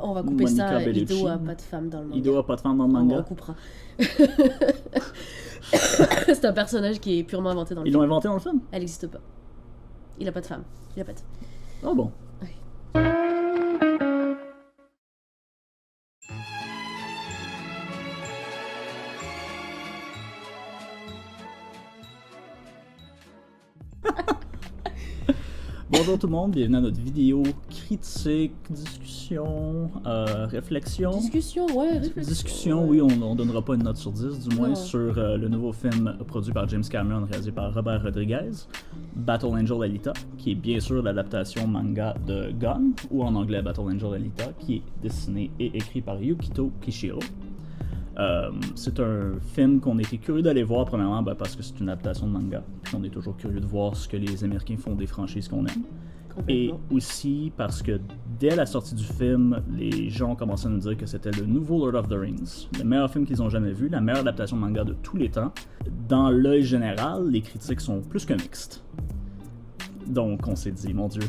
On va couper Monica ça, Bellucci. Ido a pas de femme dans le manga. Ido a pas de femme dans le On manga. coupera. C'est un personnage qui est purement inventé dans le Ils film. l'ont inventé dans le film? Elle n'existe pas. Il a pas de femme. Il a pas de... Ah bon. Bonjour tout le monde, bienvenue à notre vidéo critique, discussion, réflexion. Discussion, ouais, réflexion. Discussion, ouais. oui, on donnera pas une note sur 10, du moins Non. sur le nouveau film produit par James Cameron, réalisé par Robert Rodriguez, Battle Angel Alita, qui est bien sûr l'adaptation manga de Gon, ou en anglais Battle Angel Alita, qui est dessiné et écrit par Yukito Kishiro. C'est un film qu'on était curieux d'aller voir, premièrement parce que c'est une adaptation de manga, puis on est toujours curieux de voir ce que les Américains font des franchises qu'on aime. Et Complètement. aussi parce que dès la sortie du film, les gens ont commencé à nous dire que c'était le nouveau Lord of the Rings, le meilleur film qu'ils ont jamais vu, la meilleure adaptation de manga de tous les temps. Dans l'œil général, les critiques sont plus que mixtes. Donc on s'est dit, mon Dieu,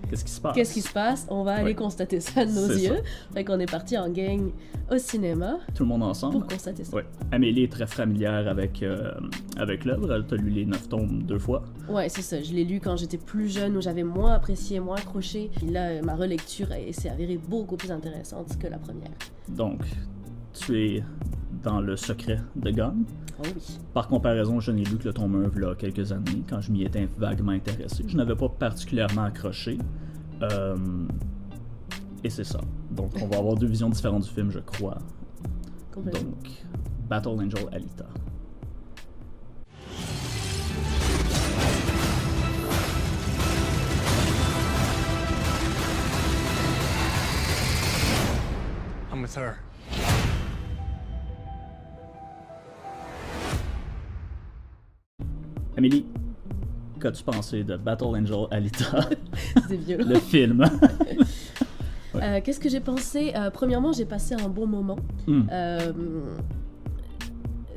qu'est-ce qui se passe? Qu'est-ce qui se passe? On va aller Ouais. constater ça de nos C'est yeux. Fait qu'on est parti en gang au cinéma Tout le monde ensemble. pour constater ça. Ouais. Amélie est très familière avec l'œuvre, elle t'a lu les 9 tomes 2 fois. Ouais, c'est ça. Je l'ai lu quand j'étais plus jeune, où j'avais moins apprécié, moins accroché. Puis là, ma relecture s'est avérée beaucoup plus intéressante que la première. Donc, tu es dans le secret de Gon. Oh oui. Par comparaison, je n'ai lu que le tome 1 il y a quelques années, quand je m'y étais vaguement intéressé. Je n'avais pas particulièrement accroché. Et c'est ça. Donc, on va avoir deux visions différentes du film, je crois. Complètement. Donc, Battle Angel Alita. I'm with her. Amélie, qu'as-tu pensé de Battle Angel Alita, C'était violent. le film? Qu'est-ce que j'ai pensé? Premièrement, j'ai passé un bon moment. Hmm.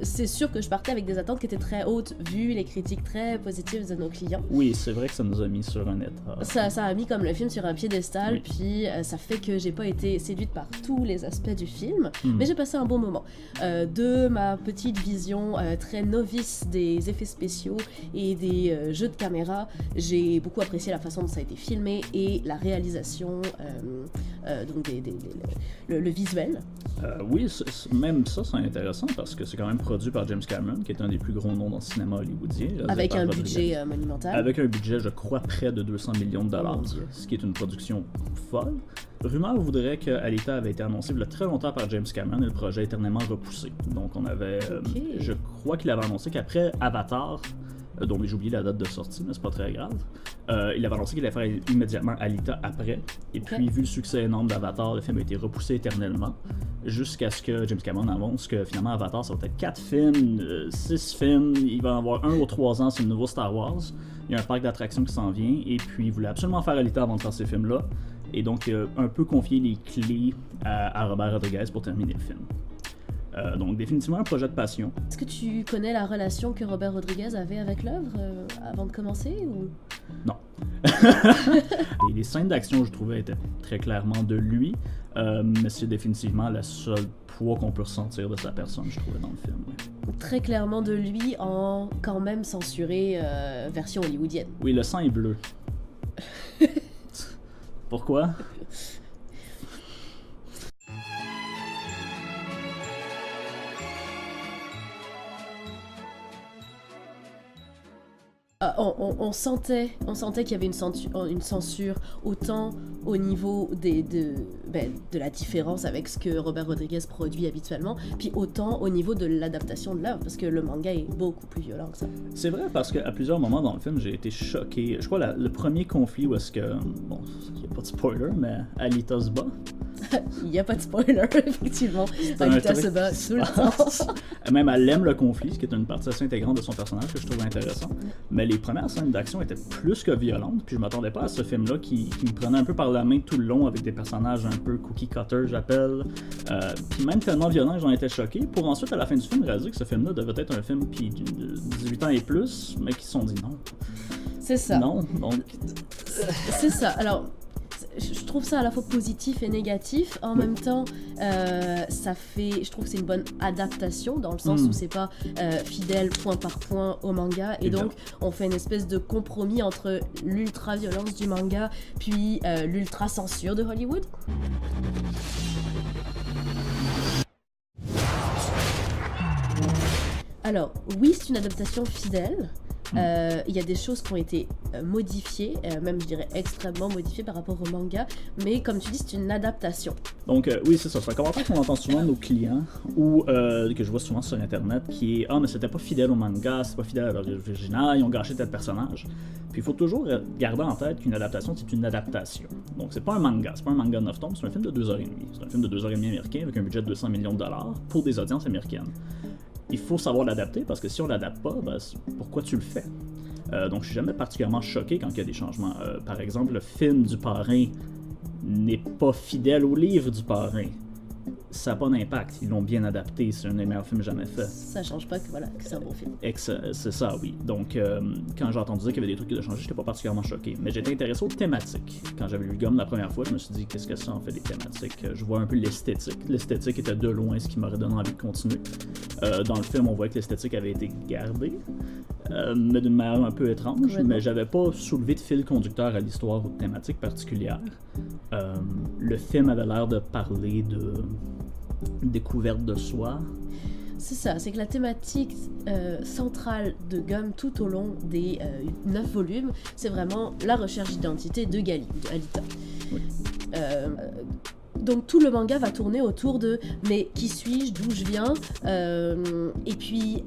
C'est sûr que je partais avec des attentes qui étaient très hautes, vu les critiques très positives de nos clients. Oui, c'est vrai que ça nous a mis sur un état. Ça a mis comme le film sur un piédestal, Oui. puis ça fait que j'ai pas été séduite par tous les aspects du film, Hmm. mais j'ai passé un bon moment. De ma petite vision très novice des effets spéciaux et des jeux de caméra, j'ai beaucoup apprécié la façon dont ça a été filmé et la réalisation, donc le visuel. Oui, même ça, c'est intéressant parce que c'est quand même produit par James Cameron, qui est un des plus gros noms dans le cinéma hollywoodien. réalisé Avec par un Rodriguez. budget monumental. Avec un budget, je crois, près de 200 millions de dollars, Oh mon Dieu. ce qui est une production folle. Rumeur voudrait que Alita avait été annoncé il y a très longtemps par James Cameron et le projet éternellement repoussé. Donc on avait, Ok. je crois qu'il avait annoncé qu'après Avatar, dont j'ai oublié la date de sortie, mais c'est pas très grave, il avait annoncé qu'il allait faire immédiatement Alita après. Et puis, vu le succès énorme d'Avatar, le film a été repoussé éternellement, jusqu'à ce que James Cameron annonce que finalement Avatar, ça va être 4 films, 6 films, il va en avoir 1 ou 3 ans sur le nouveau Star Wars. Il y a un parc d'attractions qui s'en vient, et puis il voulait absolument faire Alita avant de faire ces films-là. Et donc, il a un peu confié les clés à Robert Rodriguez pour terminer le film. Donc, définitivement un projet de passion. Est-ce que tu connais la relation que Robert Rodriguez avait avec l'œuvre avant de commencer ou... Non. Les scènes d'action, je trouvais, étaient très clairement de lui, mais c'est définitivement le seul poids qu'on peut ressentir de sa personne, je trouvais, dans le film. Ouais. Très clairement de lui en quand même censuré version hollywoodienne. Oui, le sang est bleu. Pourquoi? On sentait qu'il y avait une censure autant au niveau de la différence avec ce que Robert Rodriguez produit habituellement, puis autant au niveau de l'adaptation de l'œuvre, parce que le manga est beaucoup plus violent que ça. C'est vrai parce qu'à plusieurs moments dans le film, j'ai été choqué. Je crois le premier conflit où est-ce que... Bon, il n'y a pas de spoiler, mais Alita se bat. Il n'y a pas de spoiler, effectivement. un Alita truc se bat qui tout le se temps. Même elle aime le conflit, ce qui est une partie assez intégrante de son personnage que je trouve intéressant. Mais les premières scènes d'action étaient plus que violentes, puis je m'attendais pas à ce film-là qui me prenait un peu par la main tout le long avec des personnages un peu cookie cutter, j'appelle. Puis même tellement violent que j'en étais choqué, pour ensuite à la fin du film réaliser que ce film-là devait être un film puis de 18 ans et plus, mais qui se sont dit non. C'est ça. Non, donc C'est ça. Alors, je trouve ça à la fois positif et négatif. En même temps, je trouve que c'est une bonne adaptation dans le sens où c'est pas fidèle point par point au manga. Et donc, on fait une espèce de compromis entre l'ultra-violence du manga puis l'ultra-censure de Hollywood. Alors, oui, c'est une adaptation fidèle. Il y a des choses qui ont été modifiées, même je dirais extrêmement modifiées par rapport au manga, mais comme tu dis, c'est une adaptation. Donc oui, c'est ça. C'est un commentaire qu'on entend souvent de nos clients, ou que je vois souvent sur Internet, qui est « Ah, mais c'était pas fidèle au manga, c'est pas fidèle à l'original, ils ont gâché tel personnage. » Puis il faut toujours garder en tête qu'une adaptation, c'est une adaptation. Donc c'est pas un manga, c'est pas un manga de 9 tomes, c'est un film de 2h30. C'est un film de 2h30 américain avec un budget de 200 millions de dollars pour des audiences américaines. Il faut savoir l'adapter parce que si on l'adapte pas, ben, pourquoi tu le fais? Donc je suis jamais particulièrement choqué quand il y a des changements. Par exemple, le film du Parrain n'est pas fidèle au livre du Parrain. Ça n'a pas d'impact, ils l'ont bien adapté, c'est un des meilleurs films jamais faits. Ça change pas que c'est un bon film. C'est ça, oui. Donc, quand j'ai entendu dire qu'il y avait des trucs qui devaient changer, j'étais pas particulièrement choqué. Mais j'étais intéressé aux thématiques. Quand j'avais lu le Gomme la première fois, je me suis dit, qu'est-ce que ça en fait des thématiques? Je vois un peu l'esthétique. L'esthétique était de loin ce qui m'aurait donné envie de continuer. Dans le film, on voit que l'esthétique avait été gardée, mais d'une manière un peu étrange. Mais j'avais pas soulevé de fil conducteur à l'histoire ou de thématique particulière. Le film avait l'air de parler de découverte de soi. C'est ça, c'est que la thématique centrale de Gum tout au long des 9 volumes, c'est vraiment la recherche d'identité de Gali, de Alita. Oui. Donc tout le manga va tourner autour de mais qui suis-je, d'où je viens, et puis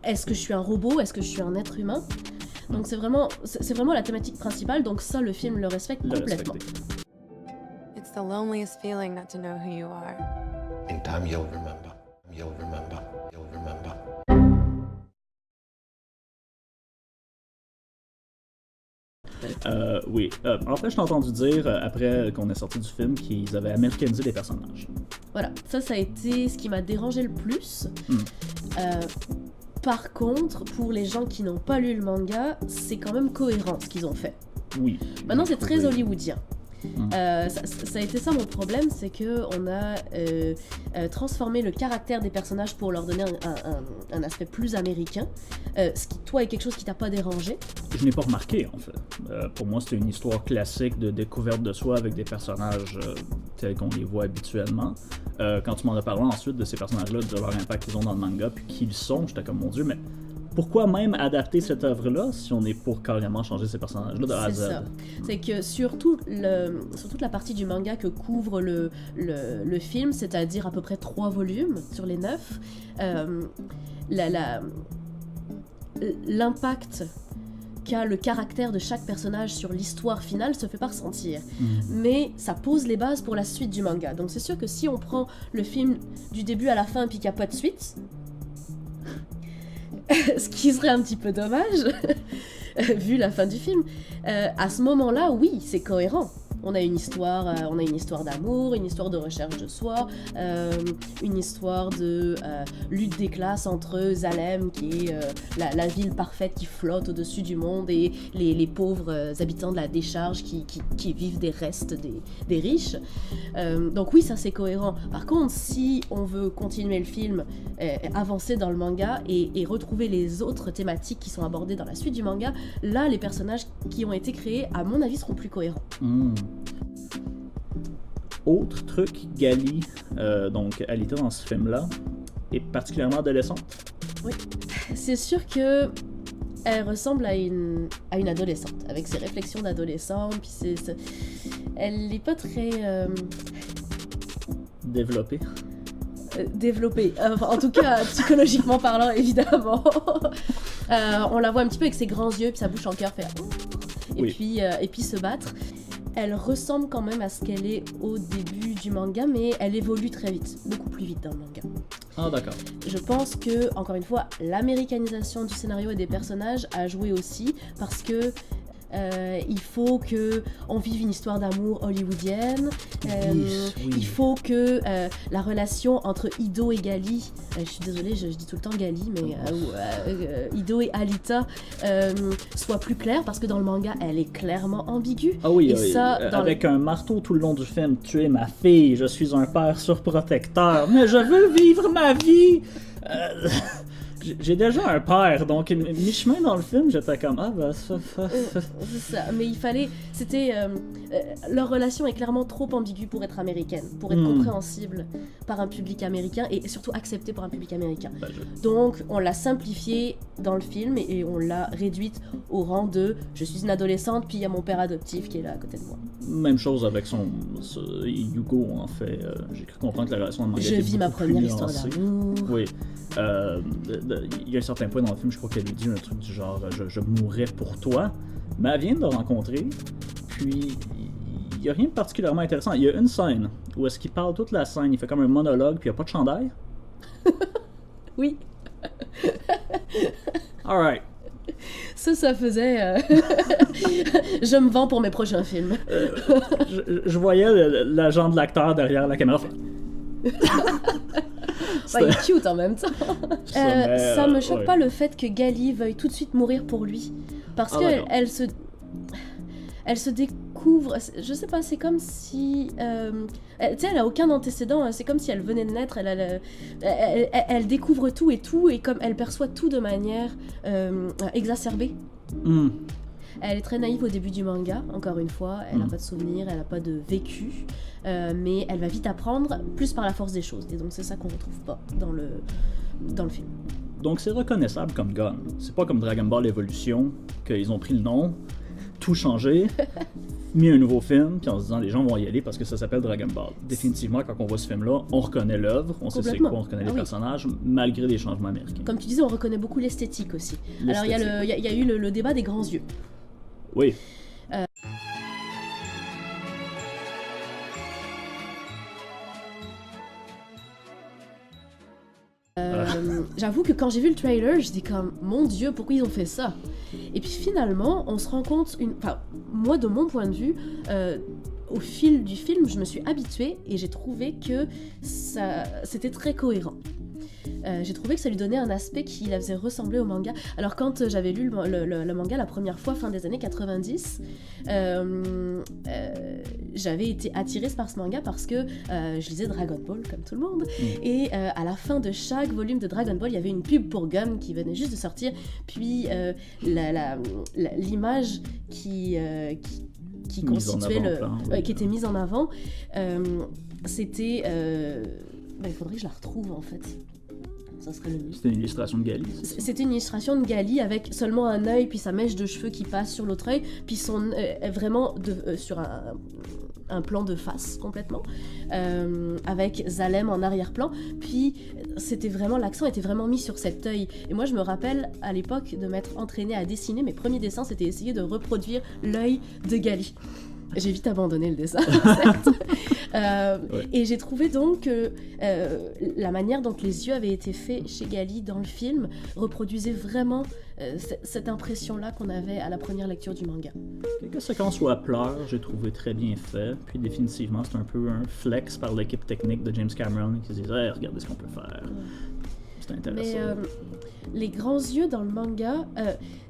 est-ce que je suis un robot, est-ce que je suis un être humain? Donc c'est vraiment la thématique principale, donc ça le film le respecte complètement. It's the loneliest feeling not to know who you are. In time you'll remember. You'll remember. You'll remember. Oui. En fait, je t'ai entendu dire, après qu'on est sorti du film, qu'ils avaient américanisé les personnages. Voilà, ça a été ce qui m'a dérangé le plus. Par contre, pour les gens qui n'ont pas lu le manga, c'est quand même cohérent ce qu'ils ont fait. Oui. Maintenant, c'est très hollywoodien. Ça a été ça mon problème, c'est que on a transformé le caractère des personnages pour leur donner un aspect plus américain, ce qui toi est quelque chose qui t'a pas dérangé. Je n'ai pas remarqué en fait. Pour moi c'était une histoire classique de découverte de soi avec des personnages tels qu'on les voit habituellement. Quand tu m'en as parlé ensuite de ces personnages-là, de leur impact qu'ils ont dans le manga, puis qui ils sont, j'étais comme mon Dieu, mais pourquoi même adapter cette œuvre-là si on est pour carrément changer ces personnages-là de A à Z? C'est ça. C'est que sur toute la partie du manga que couvre le film, c'est-à-dire à peu près 3 volumes sur les 9, l'impact qu'a le caractère de chaque personnage sur l'histoire finale se fait pas ressentir. Mais ça pose les bases pour la suite du manga. Donc c'est sûr que si on prend le film du début à la fin puis qu'il n'y a pas de suite, ce qui serait un petit peu dommage, vu la fin du film, à ce moment-là, oui, c'est cohérent. On a une histoire d'amour, une histoire de recherche de soi, une histoire de lutte des classes entre Zalem, qui est la ville parfaite qui flotte au-dessus du monde, et les pauvres habitants de la décharge qui vivent des restes des riches. Donc oui, ça c'est cohérent. Par contre, si on veut continuer le film, avancer dans le manga et retrouver les autres thématiques qui sont abordées dans la suite du manga, là, les personnages qui ont été créés, à mon avis, seront plus cohérents. Autre truc, Gali, donc Alita dans ce film-là, est particulièrement adolescente. Oui, c'est sûr que elle ressemble à une adolescente, avec ses réflexions d'adolescente, puis elle n'est pas très Développée. Développée, en tout cas psychologiquement parlant, évidemment. On la voit un petit peu avec ses grands yeux, puis sa bouche en cœur faire et puis se battre. Elle ressemble quand même à ce qu'elle est au début du manga, mais elle évolue très vite, beaucoup plus vite dans le manga. Ah, d'accord. Je pense que, encore une fois, l'américanisation du scénario et des personnages a joué aussi, parce que il faut que on vive une histoire d'amour hollywoodienne. Il faut que la relation entre Ido et Gali, je suis désolée, je dis tout le temps Gali, mais Ido et Alita soit plus claire, parce que dans le manga, elle est clairement ambiguë. Ah oui, et oui. ça, Avec un marteau tout le long du film, tu es ma fille, je suis un père surprotecteur, mais je veux vivre ma vie. J'ai déjà un père, donc mi-chemin dans le film, j'étais comme c'est ça, mais il fallait, leur relation est clairement trop ambiguë pour être américaine, pour être compréhensible par un public américain et surtout acceptée par un public américain. Donc on l'a simplifiée dans le film et on l'a réduite au rang de je suis une adolescente puis il y a mon père adoptif qui est là à côté de moi. Même chose avec Yugo en fait. J'ai cru comprendre que la relation de manga Je était vis ma beaucoup plus première histoire nuancée. d'amour. Oui. Il y a un certain point dans le film, je crois qu'elle lui dit un truc du genre je mourrais pour toi, mais elle vient de le rencontrer, puis il n'y a rien de particulièrement intéressant. Il y a une scène où est-ce qu'il parle toute la scène, il fait comme un monologue, puis il n'y a pas de chandail. Oui. Alright. Ça faisait... je me vends pour mes prochains films. Je voyais l'agent de l'acteur derrière la caméra. Il est cute en même temps. Ça me choque pas le fait que Gali veuille tout de suite mourir pour lui. Parce qu'elle elle se découvre... Je sais pas, c'est comme si... tu sais, elle a aucun antécédent. C'est comme si elle venait de naître. Elle découvre tout, et comme elle perçoit tout de manière exacerbée. Elle est très naïve au début du manga, encore une fois. Elle n'a pas de souvenirs, elle n'a pas de vécu. Mais elle va vite apprendre, plus par la force des choses. Et donc c'est ça qu'on retrouve pas dans le film. Donc c'est reconnaissable comme gun. C'est pas comme Dragon Ball Evolution, qu'ils ont pris le nom, tout changé, mis un nouveau film, puis en se disant les gens vont y aller parce que ça s'appelle Dragon Ball. Définitivement, quand on voit ce film-là, on reconnaît l'œuvre, on sait c'est quoi, on reconnaît les personnages, malgré les changements américains. Comme tu disais, on reconnaît beaucoup l'esthétique aussi. Alors il y a eu le débat des grands yeux. Oui. J'avoue que quand j'ai vu le trailer, je dis comme mon Dieu, pourquoi ils ont fait ça? Et puis finalement, on se rend compte, moi de mon point de vue, au fil du film, je me suis habituée et j'ai trouvé que c'était très cohérent. J'ai trouvé que ça lui donnait un aspect qui la faisait ressembler au manga. Alors quand j'avais lu le manga la première fois, fin des années 90, j'avais été attirée par ce manga parce que je lisais Dragon Ball comme tout le monde, et à la fin de chaque volume de Dragon Ball, il y avait une pub pour Gum qui venait juste de sortir, puis l'image qui constituait qui était mise en avant, c'était... il faudrait que je la retrouve en fait. Ça serait le mieux. C'était une illustration de Gali. C'était une illustration de Gali avec seulement un œil, puis sa mèche de cheveux qui passe sur l'autre œil, puis vraiment sur un plan de face complètement, avec Zalem en arrière-plan. Puis l'accent était vraiment mis sur cet œil. Et moi je me rappelle à l'époque de m'être entraînée à dessiner. Mes premiers dessins, c'était essayer de reproduire l'œil de Gali. J'ai vite abandonné le dessin, certes. Et j'ai trouvé donc que la manière dont les yeux avaient été faits chez Gali dans le film reproduisait vraiment cette impression-là qu'on avait à la première lecture du manga. Quelques séquences où elle pleure, j'ai trouvé très bien fait. Puis définitivement, c'est un peu un flex par l'équipe technique de James Cameron qui se disait hey, regardez ce qu'on peut faire. C'est intéressant. Mais les grands yeux dans le manga,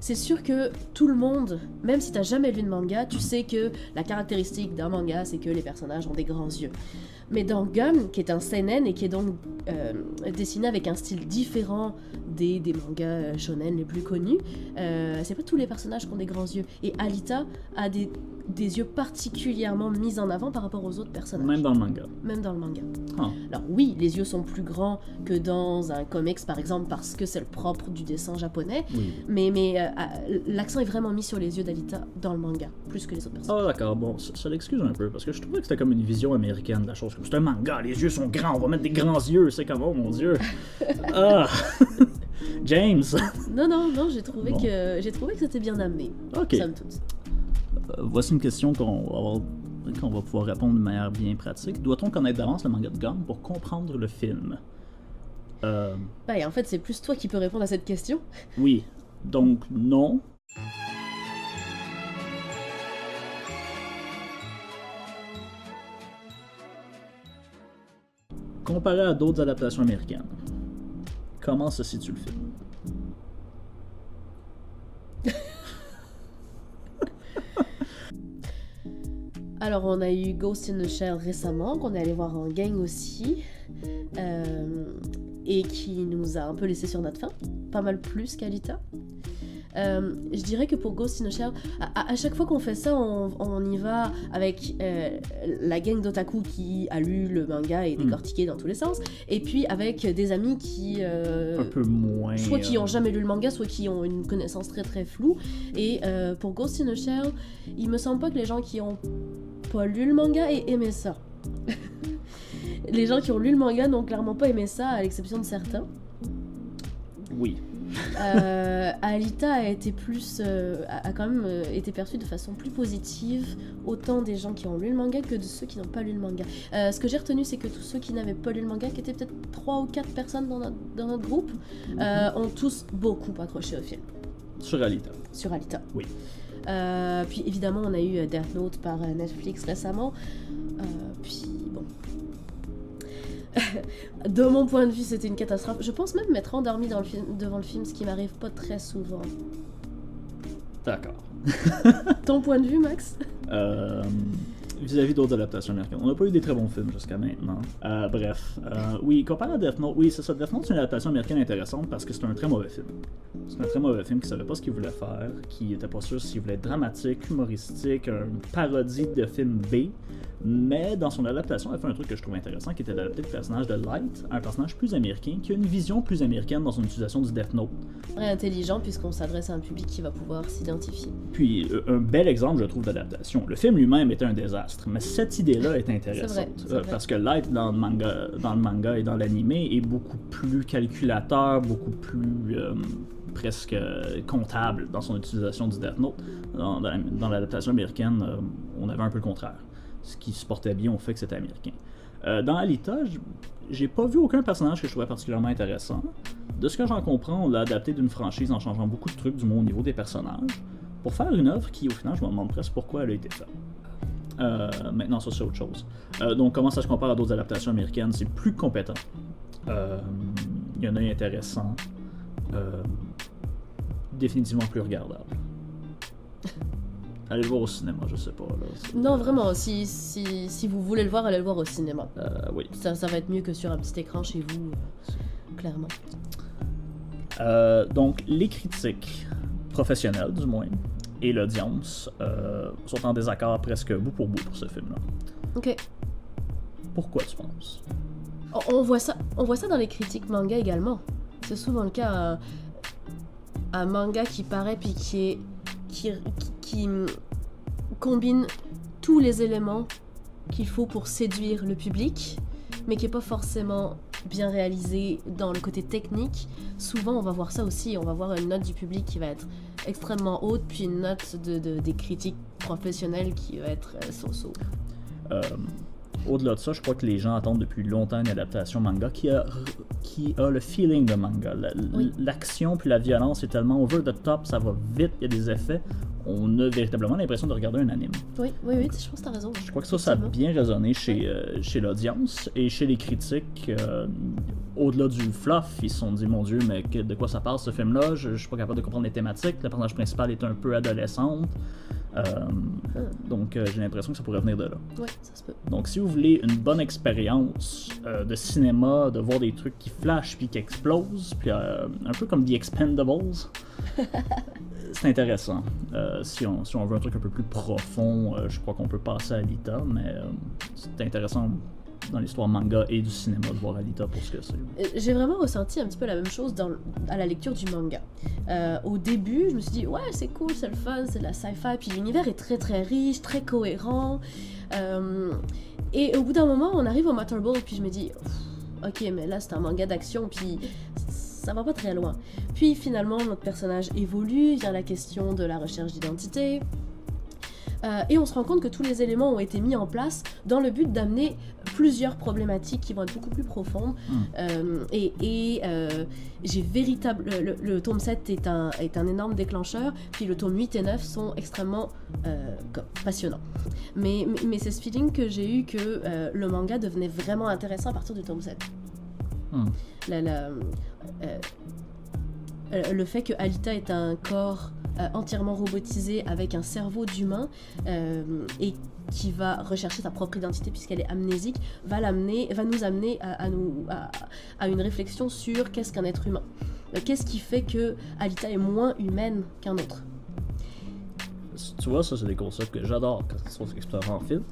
c'est sûr que tout le monde, même si t'as jamais lu de manga, tu sais que la caractéristique d'un manga, c'est que les personnages ont des grands yeux. Mais dans Gum, qui est un seinen et qui est donc dessiné avec un style différent des mangas shonen les plus connus, c'est pas tous les personnages qui ont des grands yeux. Et Alita a des yeux particulièrement mis en avant par rapport aux autres personnages. Même dans le manga. Même dans le manga. Ah. Alors oui, les yeux sont plus grands que dans un comics par exemple parce que c'est le propre du dessin japonais, oui. mais l'accent est vraiment mis sur les yeux d'Alita dans le manga, plus que les autres personnages. Ah d'accord, bon, ça l'excuse un peu, parce que je trouvais que c'était comme une vision américaine de la chose. Comme c'est un manga, les yeux sont grands, on va mettre des grands yeux, c'est comme, oh mon Dieu. Ah! James! Non, j'ai trouvé que c'était bien amené. Ok. Somme toute. Voici une question qu'on va pouvoir répondre de manière bien pratique. Doit-on connaître d'avance le manga de Gum pour comprendre le film? En fait, c'est plus toi qui peux répondre à cette question. Oui, donc non. Comparé à d'autres adaptations américaines, comment se situe le film? Alors, on a eu Ghost in the Shell récemment, qu'on est allé voir en gang aussi, et qui nous a un peu laissé sur notre faim, pas mal plus qu'Alita. Je dirais que pour Ghost in the Shell, à chaque fois qu'on fait ça, on y va avec la gang d'otaku qui a lu le manga et décortiqué dans tous les sens, et puis avec des amis qui... un peu moins... soit qui ont jamais lu le manga, soit qui ont une connaissance très très floue. Et pour Ghost in the Shell, il me semble pas que les gens qui ont pas lu le manga aient aimé ça. Les gens qui ont lu le manga n'ont clairement pas aimé ça, à l'exception de certains. Oui. Alita a été plus, a quand même été perçue de façon plus positive, autant des gens qui ont lu le manga que de ceux qui n'ont pas lu le manga. Ce que j'ai retenu, c'est que tous ceux qui n'avaient pas lu le manga, qui étaient peut-être 3 ou 4 personnes dans notre groupe, ont tous beaucoup accroché au film. Sur Alita. Sur Alita. Oui. Puis évidemment, on a eu Death Note par Netflix récemment. Puis bon. De mon point de vue, c'était une catastrophe. Je pense même m'être endormie devant le film, ce qui m'arrive pas très souvent. D'accord. Ton point de vue, Max? Vis-à-vis d'autres adaptations américaines. On n'a pas eu des très bons films jusqu'à maintenant. Bref. Oui, comparé à Death Note, oui, c'est ça. Death Note, c'est une adaptation américaine intéressante parce que c'est un très mauvais film. C'est un très mauvais film qui savait pas ce qu'il voulait faire, qui était pas sûr s'il voulait être dramatique, humoristique, une parodie de film B. Mais dans son adaptation, elle fait un truc que je trouve intéressant, qui était d'adapter le personnage de Light à un personnage plus américain, qui a une vision plus américaine dans son utilisation du Death Note. Très intelligent, puisqu'on s'adresse à un public qui va pouvoir s'identifier. Puis, un bel exemple, je trouve, d'adaptation. Le film lui-même était un désastre, mais cette idée-là est intéressante. C'est vrai. Parce que Light, dans le manga et dans l'animé, est beaucoup plus calculateur, beaucoup plus presque comptable dans son utilisation du Death Note. Dans l'adaptation américaine, on avait un peu le contraire. Ce qui se portait bien au fait que c'était américain. Dans Alita, j'ai pas vu aucun personnage que je trouvais particulièrement intéressant. De ce que j'en comprends, on l'a adapté d'une franchise en changeant beaucoup de trucs, du moins au niveau des personnages, pour faire une œuvre qui, au final, je me demande presque pourquoi elle a été faite. Maintenant, ça, c'est autre chose. Donc, comment ça se compare à d'autres adaptations américaines? C'est plus compétent. Il y en a un intéressant. Définitivement plus regardable. Allez le voir au cinéma, je sais pas. Là, non, vraiment, si vous voulez le voir, allez le voir au cinéma. Oui. Ça va être mieux que sur un petit écran chez vous, clairement. Donc, les critiques professionnelles, du moins, et l'audience sont en désaccord presque bout pour ce film-là. Ok. Pourquoi, tu penses? On voit ça dans les critiques manga également. C'est souvent le cas. Un manga qui paraît puis qui combine tous les éléments qu'il faut pour séduire le public, mais qui n'est pas forcément bien réalisé dans le côté technique. Souvent, on va voir ça aussi. On va voir une note du public qui va être extrêmement haute, puis une note des critiques professionnelles qui va être so-so. Au-delà de ça, je crois que les gens attendent depuis longtemps une adaptation manga qui a le feeling de manga. L'action puis la violence est tellement over the top, ça va vite, il y a des effets. On a véritablement l'impression de regarder un anime. Oui, je pense que t'as raison. Je crois que ça a bien résonné chez l'audience et chez les critiques. Au-delà du fluff, ils se sont dit, mon Dieu, mais de quoi ça parle ce film-là? Je suis pas capable de comprendre les thématiques. Le personnage principal est un peu adolescente. Donc j'ai l'impression que ça pourrait venir de là. Oui, ça se peut. Donc si vous voulez une bonne expérience de cinéma, de voir des trucs qui flashent puis qui explosent, puis un peu comme The Expendables, c'est intéressant. Si on veut un truc un peu plus profond, je crois qu'on peut passer à Alita, mais c'est intéressant dans l'histoire manga et du cinéma de voir Alita pour ce que c'est. J'ai vraiment ressenti un petit peu la même chose à la lecture du manga. Au début, je me suis dit, ouais, c'est cool, c'est le fun, c'est de la sci-fi, puis l'univers est très très riche, très cohérent. Et au bout d'un moment, on arrive au Matter Ball, puis je me dis, ok, mais là c'est un manga d'action, puis ça va pas très loin. Puis finalement, notre personnage évolue, vient la question de la recherche d'identité. Et on se rend compte que tous les éléments ont été mis en place dans le but d'amener plusieurs problématiques qui vont être beaucoup plus profondes. J'ai véritable... Le tome 7 est un énorme déclencheur, puis le tome 8 et 9 sont extrêmement passionnants. Mais c'est ce feeling que j'ai eu que le manga devenait vraiment intéressant à partir du tome 7. Le fait que Alita est un corps entièrement robotisé avec un cerveau d'humain et qui va rechercher sa propre identité puisqu'elle est amnésique, va nous amener à une réflexion sur qu'est-ce qu'un être humain. Qu'est-ce qui fait que Alita est moins humaine qu'un autre? Tu vois, ça c'est des concepts que j'adore quand ils sont explorés en film,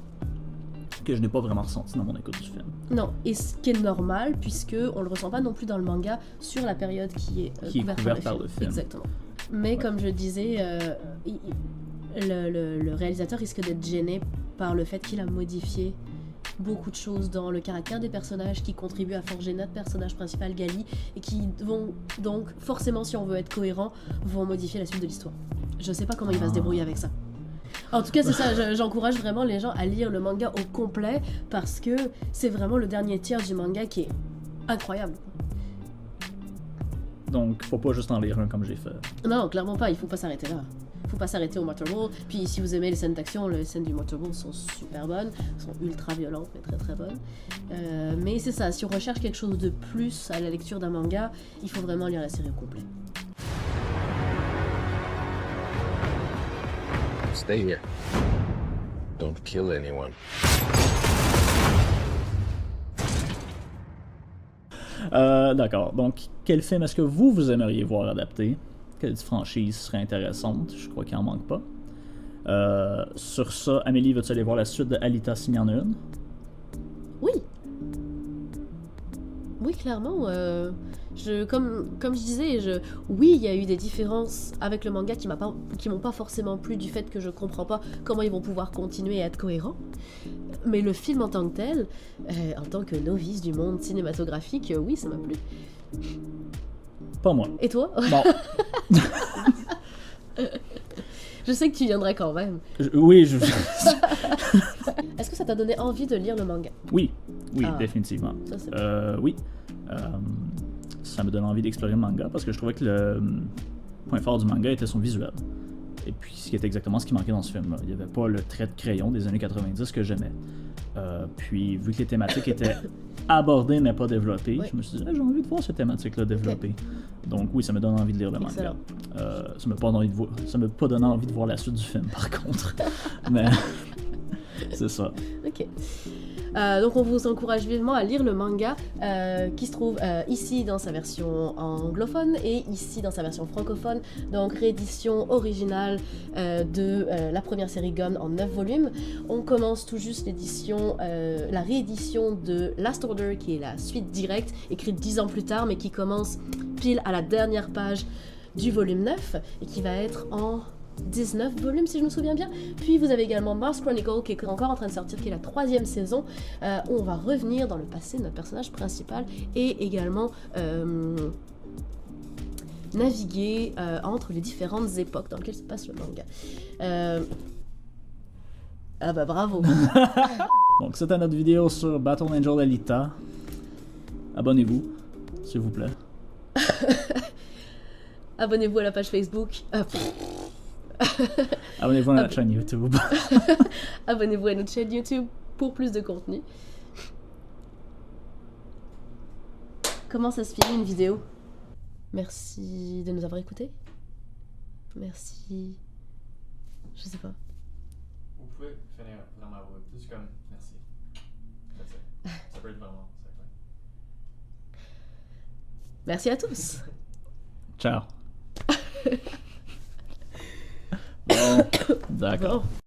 que je n'ai pas vraiment ressenti dans mon écoute du film. Non, et ce qui est normal, puisque on le ressent pas non plus dans le manga sur la période qui est couverte par le film. Exactement. Mais comme je disais, le réalisateur risque d'être gêné par le fait qu'il a modifié beaucoup de choses dans le caractère des personnages qui contribuent à forger notre personnage principal, Gali, et qui vont donc, forcément, si on veut être cohérent, vont modifier la suite de l'histoire. Je sais pas comment il va se débrouiller avec ça. En tout cas, c'est ça, j'encourage vraiment les gens à lire le manga au complet parce que c'est vraiment le dernier tiers du manga qui est incroyable. Donc, faut pas juste en lire un comme j'ai fait. Non, clairement pas, il faut pas s'arrêter là. Il faut pas s'arrêter au Motorball. Puis si vous aimez les scènes d'action, les scènes du Motorball sont super bonnes, sont ultra violentes, mais très très bonnes. Mais c'est ça, si on recherche quelque chose de plus à la lecture d'un manga, il faut vraiment lire la série au complet. Stay here. Don't kill anyone. D'accord. Donc, quel film est-ce que vous aimeriez voir adapté? Quelle franchise serait intéressante? Je crois qu'il en manque pas. Sur ça, Amélie, veux-tu aller voir la suite de Alita s'il y en a une? Oui. Oui, clairement. Comme je disais, oui, il y a eu des différences avec le manga qui m'ont pas forcément plu du fait que je comprends pas comment ils vont pouvoir continuer à être cohérents. Mais le film en tant que tel, en tant que novice du monde cinématographique, oui, ça m'a plu. Pas moi. Et toi? Bon. Je sais que tu viendrais quand même. Oui, Est-ce que ça t'a donné envie de lire le manga? Oui, définitivement. Ça, c'est oui. Ça me donne envie d'explorer le manga parce que je trouvais que le point fort du manga était son visuel. Et puis, ce qui était exactement ce qui manquait dans ce film-là. Il n'y avait pas le trait de crayon des années 90 que j'aimais. Puis, vu que les thématiques étaient abordées mais pas développées, je me suis dit, j'ai envie de voir ces thématiques-là développées. Donc, oui, ça me donne envie de lire le manga. Ça m'a pas donné envie de voir la suite du film, par contre. Mais, c'est ça. Ok. Donc on vous encourage vivement à lire le manga qui se trouve ici dans sa version anglophone et ici dans sa version francophone. Donc réédition originale de la première série Gun en 9 volumes. On commence tout juste la réédition de Last Order qui est la suite directe, écrite 10 ans plus tard mais qui commence pile à la dernière page du volume 9 et qui va être en 19 volumes si je me souviens bien. Puis vous avez également Mars Chronicle qui est encore en train de sortir, qui est la 3e saison où on va revenir dans le passé de notre personnage principal et également naviguer entre les différentes époques dans lesquelles se passe le manga. Ah bah bravo. Donc c'était notre vidéo sur Battle Angel Alita. Abonnez-vous, s'il vous plaît. Abonnez-vous à la page Facebook. Abonnez-vous à notre chaîne YouTube. Abonnez-vous à notre chaîne YouTube pour plus de contenu. Comment ça se filme une vidéo? Merci de nous avoir écoutés. Merci. Je sais pas. Vous pouvez finir vraiment à vous. Juste comme merci. Ça peut être vraiment ça. Merci à tous. Ciao. Bon, d'accord. Bon.